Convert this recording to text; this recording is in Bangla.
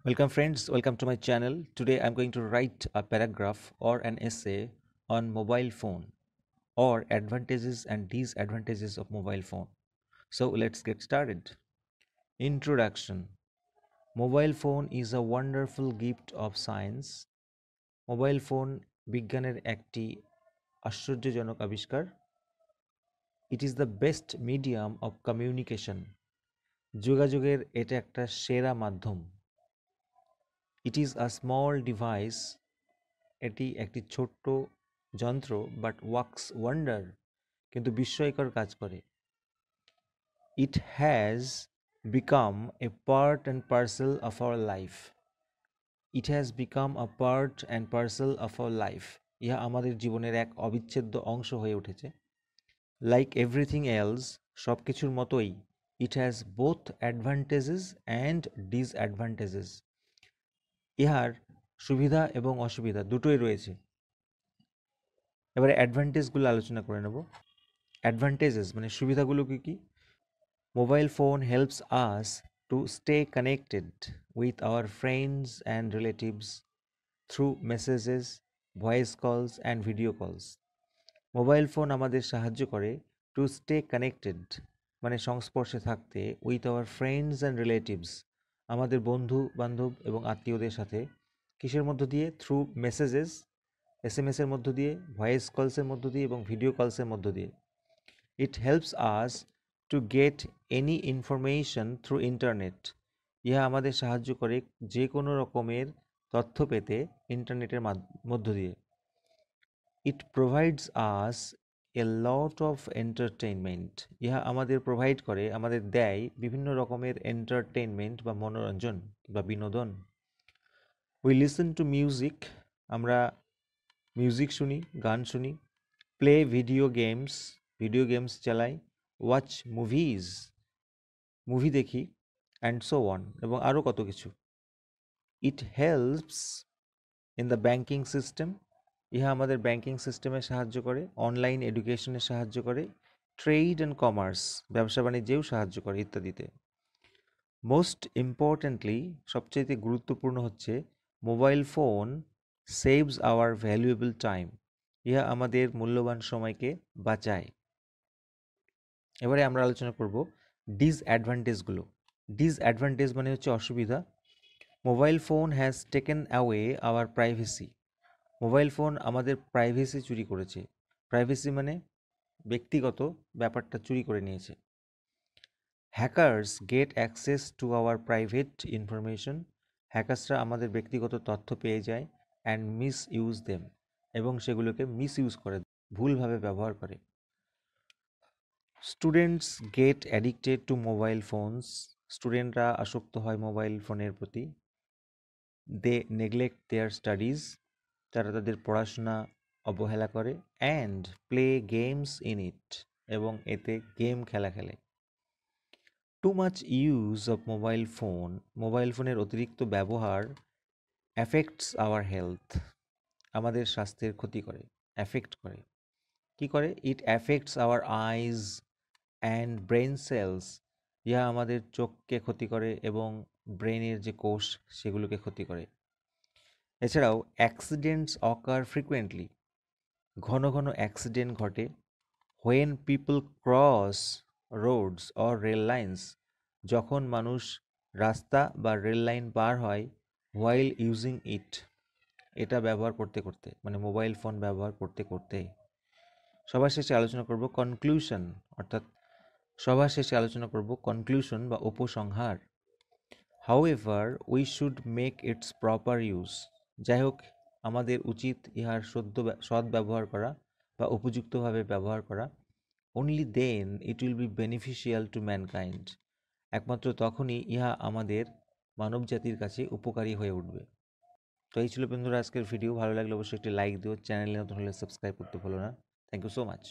Welcome friends, welcome to my channel. Today I'm going to write a paragraph or an essay on mobile phone or advantages and disadvantages of mobile phone. So let's get started. Introduction. Mobile phone is a wonderful gift of science. Mobile phone বিজ্ঞানের একটি আশ্চর্যজনক আবিষ্কার. It is the best medium of communication. যোগাযোগের এটা একটা সেরা মাধ্যম. It is a small device. এটি একটি ছোট্ট যন্ত্র বাট ওয়ার্কস ওয়ান্ডার কিন্তু বিস্ময়কর কাজ করে. It has become a part and parcel of our life. It has become a part and parcel of our life. ইহা আমাদের জীবনের এক অবিচ্ছেদ্য অংশ হয়ে উঠেছে. লাইক এভরিথিং এলস, সব কিছুর মতোই it has both advantages and disadvantages. ইহার সুবিধা এবং অসুবিধা দুটোই রয়েছে. এবারে অ্যাডভান্টেজগুলো আলোচনা করে নেব. অ্যাডভান্টেজেস মানে সুবিধাগুলো কী কী? Mobile phone helps us to stay connected with our friends and relatives through messages, voice calls and video calls. Mobile phone আমাদের সাহায্য করে টু স্টে কানেক্টেড মানে সংস্পর্শে থাকতে with our friends and relatives আমাদের বন্ধু বান্ধব এবং আত্মীয়দের সাথে. কিসের মধ্য দিয়ে? থ্রু মেসেজেস, এসএমএসের মধ্য দিয়ে, ভয়েস কলসের মধ্য দিয়ে এবং ভিডিও কলসের মধ্য দিয়ে. It helps us to get any information through internet. ইহা আমাদের সাহায্য করে যে কোনো রকমের তথ্য পেতে ইন্টারনেটের মধ্য দিয়ে. ইট provides us A lot of entertainment. ইহা আমাদের প্রোভাইড করে, আমাদের দেয় বিভিন্ন রকমের এন্টারটেইনমেন্ট বা মনোরঞ্জন বা বিনোদন. উই লিসেন টু মিউজিক, আমরা মিউজিক শুনি, গান শুনি. প্লে ভিডিও গেমস চালাই. ওয়াচ মুভিজ, মুভি দেখি, অ্যান্ড সো অন এবং আরও কত কিছু. It helps in the banking system. ইহা আমাদের ব্যাঙ্কিং সিস্টেমে সাহায্য করে, অনলাইন এডুকেশনে সাহায্য করে, ট্রেড অ্যান্ড কমার্স ব্যবসা বাণিজ্যেও সাহায্য করে ইত্যাদিতে. মোস্ট ইম্পর্ট্যান্টলি, সবচেয়ে গুরুত্বপূর্ণ হচ্ছে mobile phone saves our valuable time. ইহা আমাদের মূল্যবান সময়কে বাঁচায়. এবারে আমরা আলোচনা করব ডিসঅ্যাডভান্টেজগুলো. ডিসঅ্যাডভান্টেজ মানে হচ্ছে অসুবিধা. Mobile phone has taken away our privacy. Mobile phone আমাদের প্রাইভেসি চুরি করেছে. প্রাইভেসি মানে ব্যক্তিগত ব্যাপারটা চুরি করে নিয়েছে. Hackers get access to our private information. হ্যাকার্সরা আমাদের ব্যক্তিগত তথ্য পেয়ে যায় অ্যান্ড মিস ইউজ দেম এবং সেগুলোকে মিস ইউজ করে, ভুলভাবে ব্যবহার করে. Students get addicted to mobile phones. স্টুডেন্টরা আসক্ত হয় মোবাইল ফোনের প্রতি. They neglect their studies. তারা তাদের পড়াশোনা অবহেলা করে. And play games in it এবং এতে গেম খেলে. Too much use of mobile phone. Mobile ফোনের অতিরিক্ত ব্যবহার অ্যাফেক্টস আওয়ার হেলথ. আমাদের স্বাস্থ্যের ক্ষতি করে, অ্যাফেক্ট করে. কি করে? It affects our eyes and brain cells. ইহা আমাদের চোখকে ক্ষতি করে এবং ব্রেনের যে কোষ সেগুলোকে ক্ষতি করে. এছাড়াও অ্যাক্সিডেন্টস অকার ফ্রিকুয়েন্টলি. ঘন ঘন অ্যাক্সিডেন্ট ঘটে. When people cross roads or rail lines. যখন মানুষ রাস্তা বা রেল লাইন পার হয়, হোয়াইল ইউজিং ইট, এটা ব্যবহার করতে করতে মানে মোবাইল ফোন ব্যবহার করতে করতে. সবার শেষে আলোচনা করব কনক্লুশন, অর্থাৎ সবার শেষে আলোচনা করব কনক্লুশন বা উপসংহার. However we should make it's proper use. যাই হোক, আমাদের উচিত ইহার সৎ ব্যবহার করা বা উপযুক্তভাবে ব্যবহার করা. Only then it will be beneficial to mankind. একমাত্র তখনই ইহা আমাদের মানব জাতির কাছে উপকারী হয়ে উঠবে. তো এই ছিল বন্ধুরা আজকের ভিডিও. ভালো লাগলে অবশ্যই একটি লাইক দিও. চ্যানেলে নতুন হলে সাবস্ক্রাইব করতে ভুলো না. Thank you so much.